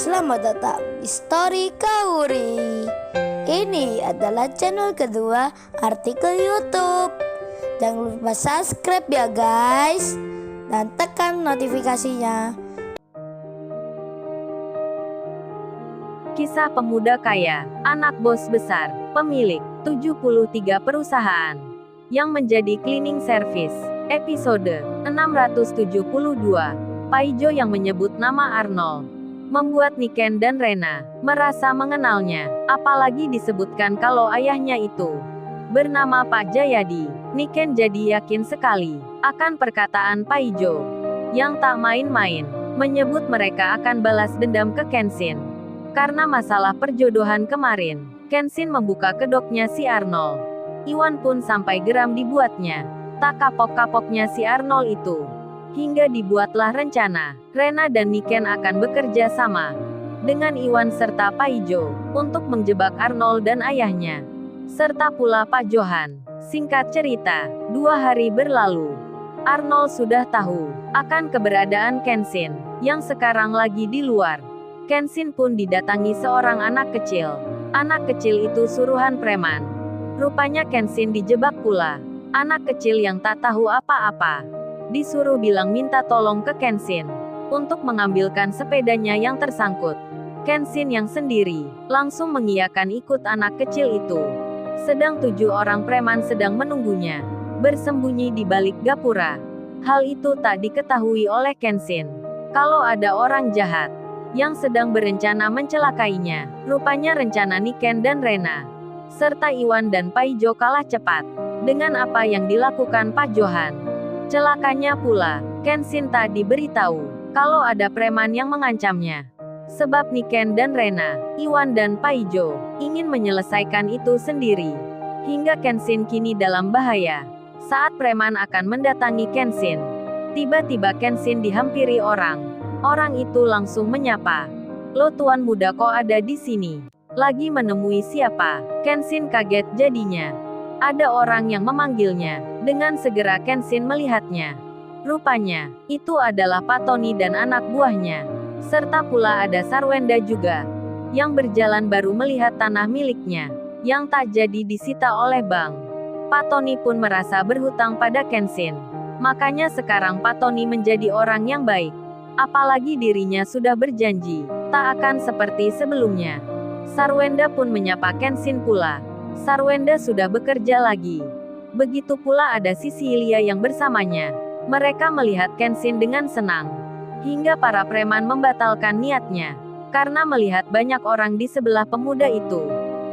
selamat datang di Story Kauri. Ini adalah channel kedua artikel YouTube. Jangan lupa subscribe ya guys, dan tekan notifikasinya. Kisah pemuda kaya, anak bos besar, pemilik 73 perusahaan, yang menjadi cleaning service. Episode 672. Paijo yang menyebut nama Arnold membuat Niken dan Rena merasa mengenalnya, apalagi disebutkan kalau ayahnya itu bernama Pak Jayadi. Niken jadi yakin sekali akan perkataan Paijo yang tak main-main, menyebut mereka akan balas dendam ke Kenshin karena masalah perjodohan kemarin. Kenshin membuka kedoknya si Arnold. Iwan pun sampai geram dibuatnya. Tak kapok-kapoknya si Arnold itu. Hingga dibuatlah rencana, Rena dan Niken akan bekerja sama dengan Iwan serta Paijo untuk menjebak Arnold dan ayahnya, serta pula Pak Johan. Singkat cerita, 2 hari berlalu. Arnold sudah tahu akan keberadaan Kenshin yang sekarang lagi di luar. Kenshin pun didatangi seorang anak kecil. Anak kecil itu suruhan preman. Rupanya Kenshin dijebak pula. Anak kecil yang tak tahu apa-apa disuruh bilang minta tolong ke Kenshin untuk mengambilkan sepedanya yang tersangkut. Kenshin yang sendiri langsung mengiyakan ikut anak kecil itu. Sedang 7 orang preman sedang menunggunya, bersembunyi di balik gapura. Hal itu tak diketahui oleh Kenshin. Kalau ada orang jahat yang sedang berencana mencelakainya, rupanya rencana Niken dan Rena, serta Iwan dan Paijo kalah cepat dengan apa yang dilakukan Pak Johan. Celakanya pula, Kenshin tak diberitahu kalau ada preman yang mengancamnya. Sebab Niken dan Rena, Iwan dan Paijo ingin menyelesaikan itu sendiri. Hingga Kenshin kini dalam bahaya. Saat preman akan mendatangi Kenshin, tiba-tiba Kenshin dihampiri orang. Orang itu langsung menyapa. "Lo tuan muda kok ada di sini? Lagi menemui siapa?" Kenshin kaget jadinya. Ada orang yang memanggilnya. Dengan segera Kenshin melihatnya. Rupanya, itu adalah Pak Tony dan anak buahnya. Serta pula ada Sarwenda juga, yang berjalan baru melihat tanah miliknya, yang tak jadi disita oleh bank. Pak Tony pun merasa berhutang pada Kenshin. Makanya sekarang Pak Tony menjadi orang yang baik. Apalagi dirinya sudah berjanji, tak akan seperti sebelumnya. Sarwenda pun menyapa Kenshin pula. Sarwenda sudah bekerja lagi. Begitu pula ada Sisilia yang bersamanya. Mereka melihat Kenshin dengan senang. Hingga para preman membatalkan niatnya. Karena melihat banyak orang di sebelah pemuda itu.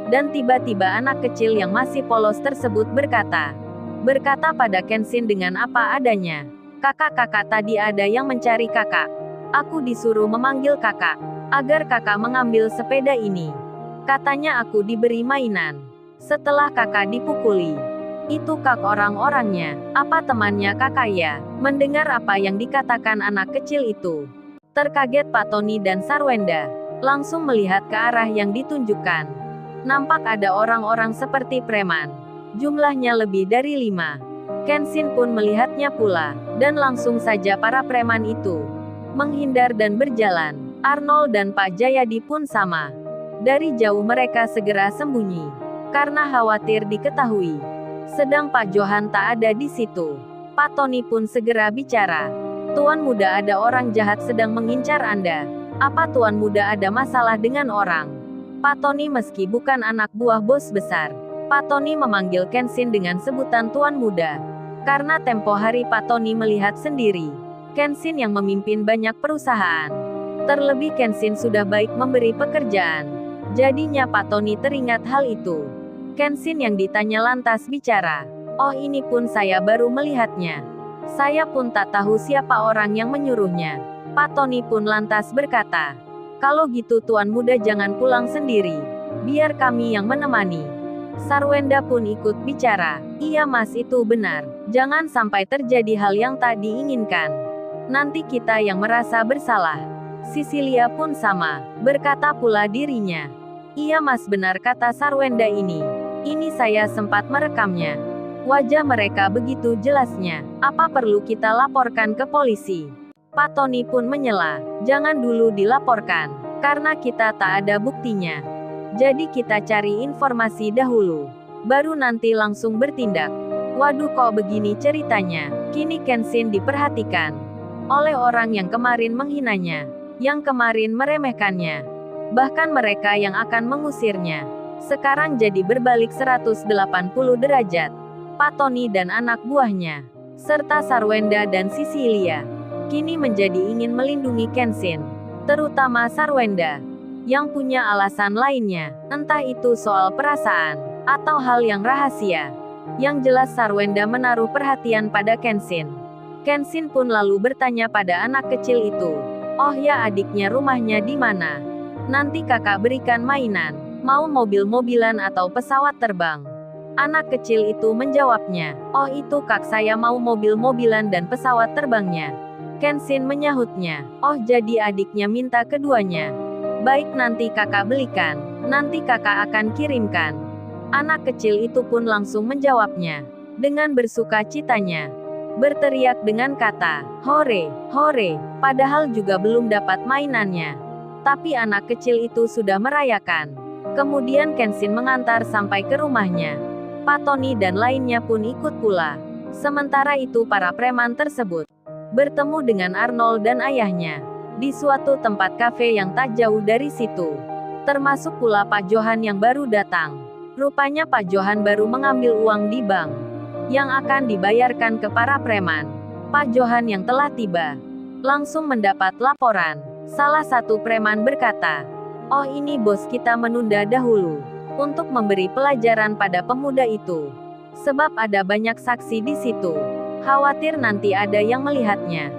Dan tiba-tiba anak kecil yang masih polos tersebut berkata pada Kenshin dengan apa adanya. "Kakak-kakak, tadi ada yang mencari kakak. Aku disuruh memanggil kakak, agar kakak mengambil sepeda ini. Katanya aku diberi mainan setelah kakak dipukuli. Itu kak orang-orangnya, apa temannya kakak ya?" Mendengar apa yang dikatakan anak kecil itu, terkaget Pak Tony dan Sarwenda, langsung melihat ke arah yang ditunjukkan. Nampak ada orang-orang seperti preman. Jumlahnya lebih dari 5. Kenshin pun melihatnya pula, dan langsung saja para preman itu menghindar dan berjalan. Arnold dan Pak Jayadi pun sama. Dari jauh mereka segera sembunyi karena khawatir diketahui. Sedang Pak Johan tak ada di situ. Pak Tony pun segera bicara. "Tuan muda, ada orang jahat sedang mengincar Anda. Apa tuan muda ada masalah dengan orang?" Pak Tony meski bukan anak buah bos besar. Pak Tony memanggil Kenshin dengan sebutan tuan muda. Karena tempo hari Pak Tony melihat sendiri Kenshin yang memimpin banyak perusahaan. Terlebih Kenshin sudah baik memberi pekerjaan. Jadinya Pak Tony teringat hal itu. Kenshin yang ditanya lantas bicara, "Oh, ini pun saya baru melihatnya. Saya pun tak tahu siapa orang yang menyuruhnya." Pak Tony pun lantas berkata, "Kalau gitu tuan muda jangan pulang sendiri. Biar kami yang menemani." Sarwenda pun ikut bicara, "Iya mas, itu benar. Jangan sampai terjadi hal yang tak diinginkan. Nanti kita yang merasa bersalah." Sisilia pun sama, berkata pula dirinya. "Iya mas, benar kata Sarwenda ini. Ini saya sempat merekamnya. Wajah mereka begitu jelasnya. Apa perlu kita laporkan ke polisi?" Pak Tony pun menyela, "Jangan dulu dilaporkan. Karena kita tak ada buktinya. Jadi kita cari informasi dahulu. Baru nanti langsung bertindak. Waduh, kok begini ceritanya? Kini Kenshin diperhatikan oleh orang yang kemarin menghinanya, yang kemarin meremehkannya. Bahkan mereka yang akan mengusirnya. Sekarang jadi berbalik 180 derajat. Pak Tony dan anak buahnya, serta Sarwenda dan Sisilia, kini menjadi ingin melindungi Kenshin. Terutama Sarwenda, yang punya alasan lainnya, entah itu soal perasaan, atau hal yang rahasia. Yang jelas Sarwenda menaruh perhatian pada Kenshin. Kenshin pun lalu bertanya pada anak kecil itu, "Oh ya, adiknya rumahnya di mana? Nanti kakak berikan mainan, mau mobil-mobilan atau pesawat terbang?" Anak kecil itu menjawabnya, "Oh itu kak, saya mau mobil-mobilan dan pesawat terbangnya." Kenshin menyahutnya, "Oh jadi adiknya minta keduanya. Baik, nanti kakak belikan, nanti kakak akan kirimkan." Anak kecil itu pun langsung menjawabnya, dengan bersuka citanya. Berteriak dengan kata, "Hore, hore," padahal juga belum dapat mainannya. Tapi anak kecil itu sudah merayakan. Kemudian Kenshin mengantar sampai ke rumahnya. Pak Tony dan lainnya pun ikut pula. Sementara itu para preman tersebut bertemu dengan Arnold dan ayahnya di suatu tempat kafe yang tak jauh dari situ. Termasuk pula Pak Johan yang baru datang. Rupanya Pak Johan baru mengambil uang di bank yang akan dibayarkan ke para preman. Pak Johan yang telah tiba langsung mendapat laporan. Salah satu preman berkata, "Oh ini bos, kita menunda dahulu untuk memberi pelajaran pada pemuda itu. Sebab ada banyak saksi di situ. Khawatir nanti ada yang melihatnya."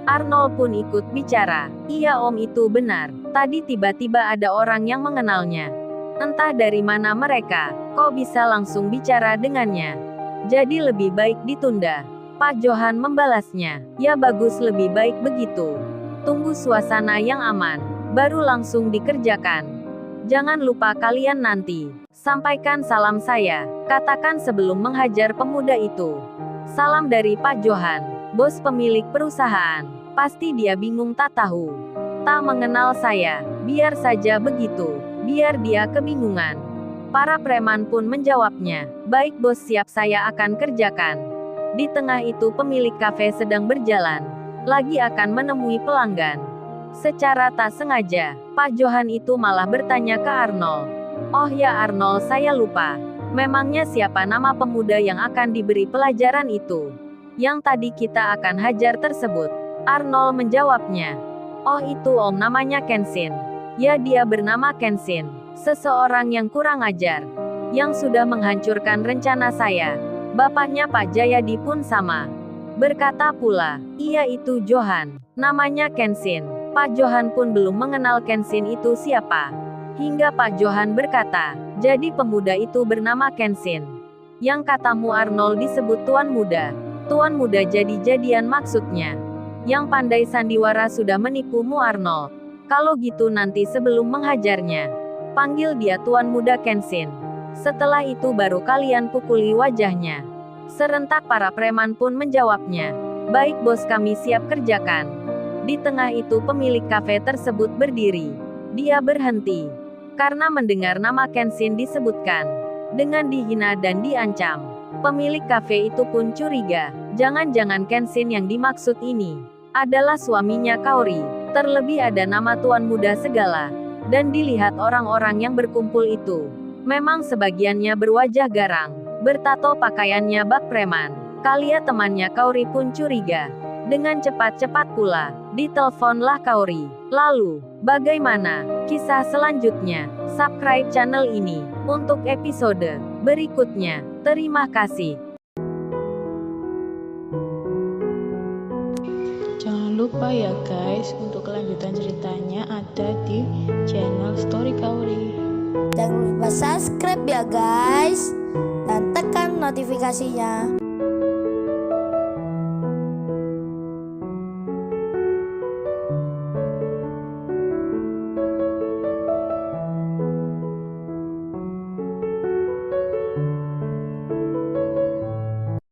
Arnold pun ikut bicara, "Iya om, itu benar. Tadi tiba-tiba ada orang yang mengenalnya. Entah dari mana mereka, kok bisa langsung bicara dengannya. Jadi lebih baik ditunda." Pak Johan membalasnya, "Ya bagus, lebih baik begitu. Tunggu suasana yang aman, baru langsung dikerjakan. Jangan lupa kalian nanti sampaikan salam saya, katakan sebelum menghajar pemuda itu. Salam dari Pak Johan, bos pemilik perusahaan. Pasti dia bingung, tak tahu, tak mengenal saya. Biar saja begitu, biar dia kebingungan." Para preman pun menjawabnya, "Baik bos, siap, saya akan kerjakan." Di tengah itu pemilik kafe sedang berjalan lagi akan menemui pelanggan. Secara tak sengaja, Pak Johan itu malah bertanya ke Arnold, "Oh ya Arnold, saya lupa. Memangnya siapa nama pemuda yang akan diberi pelajaran itu? Yang tadi kita akan hajar tersebut?" Arnold menjawabnya, "Oh itu om, namanya Kenshin." "Ya, dia bernama Kenshin. Seseorang yang kurang ajar, yang sudah menghancurkan rencana saya. Bapaknya Pak Jayadi pun sama." Berkata pula, "Iya itu Johan. Namanya Kenshin." Pak Johan pun belum mengenal Kenshin itu siapa. Hingga Pak Johan berkata, "Jadi pemuda itu bernama Kenshin. Yang katamu Arnold disebut tuan muda. Tuan muda jadi-jadian maksudnya. Yang pandai sandiwara sudah menipumu Arnold. Kalau gitu nanti sebelum menghajarnya, panggil dia tuan muda Kenshin. Setelah itu baru kalian pukuli wajahnya." Serentak para preman pun menjawabnya, "Baik bos, kami siap kerjakan." Di tengah itu pemilik kafe tersebut berdiri. Dia berhenti karena mendengar nama Kenshin disebutkan dengan dihina dan diancam. Pemilik kafe itu pun curiga, jangan-jangan Kenshin yang dimaksud ini adalah suaminya Kaori. Terlebih ada nama tuan muda segala. Dan dilihat orang-orang yang berkumpul itu, memang sebagiannya berwajah garang, bertato, pakaiannya bak preman. Kalia temannya Kaori pun curiga. Dengan cepat-cepat pula, diteleponlah Kaori. Lalu, bagaimana kisah selanjutnya? Subscribe channel ini untuk episode berikutnya. Terima kasih. Jangan lupa ya guys, untuk kelanjutan ceritanya ada di channel Story Kaori. Jangan lupa subscribe ya guys, dan tekan notifikasinya.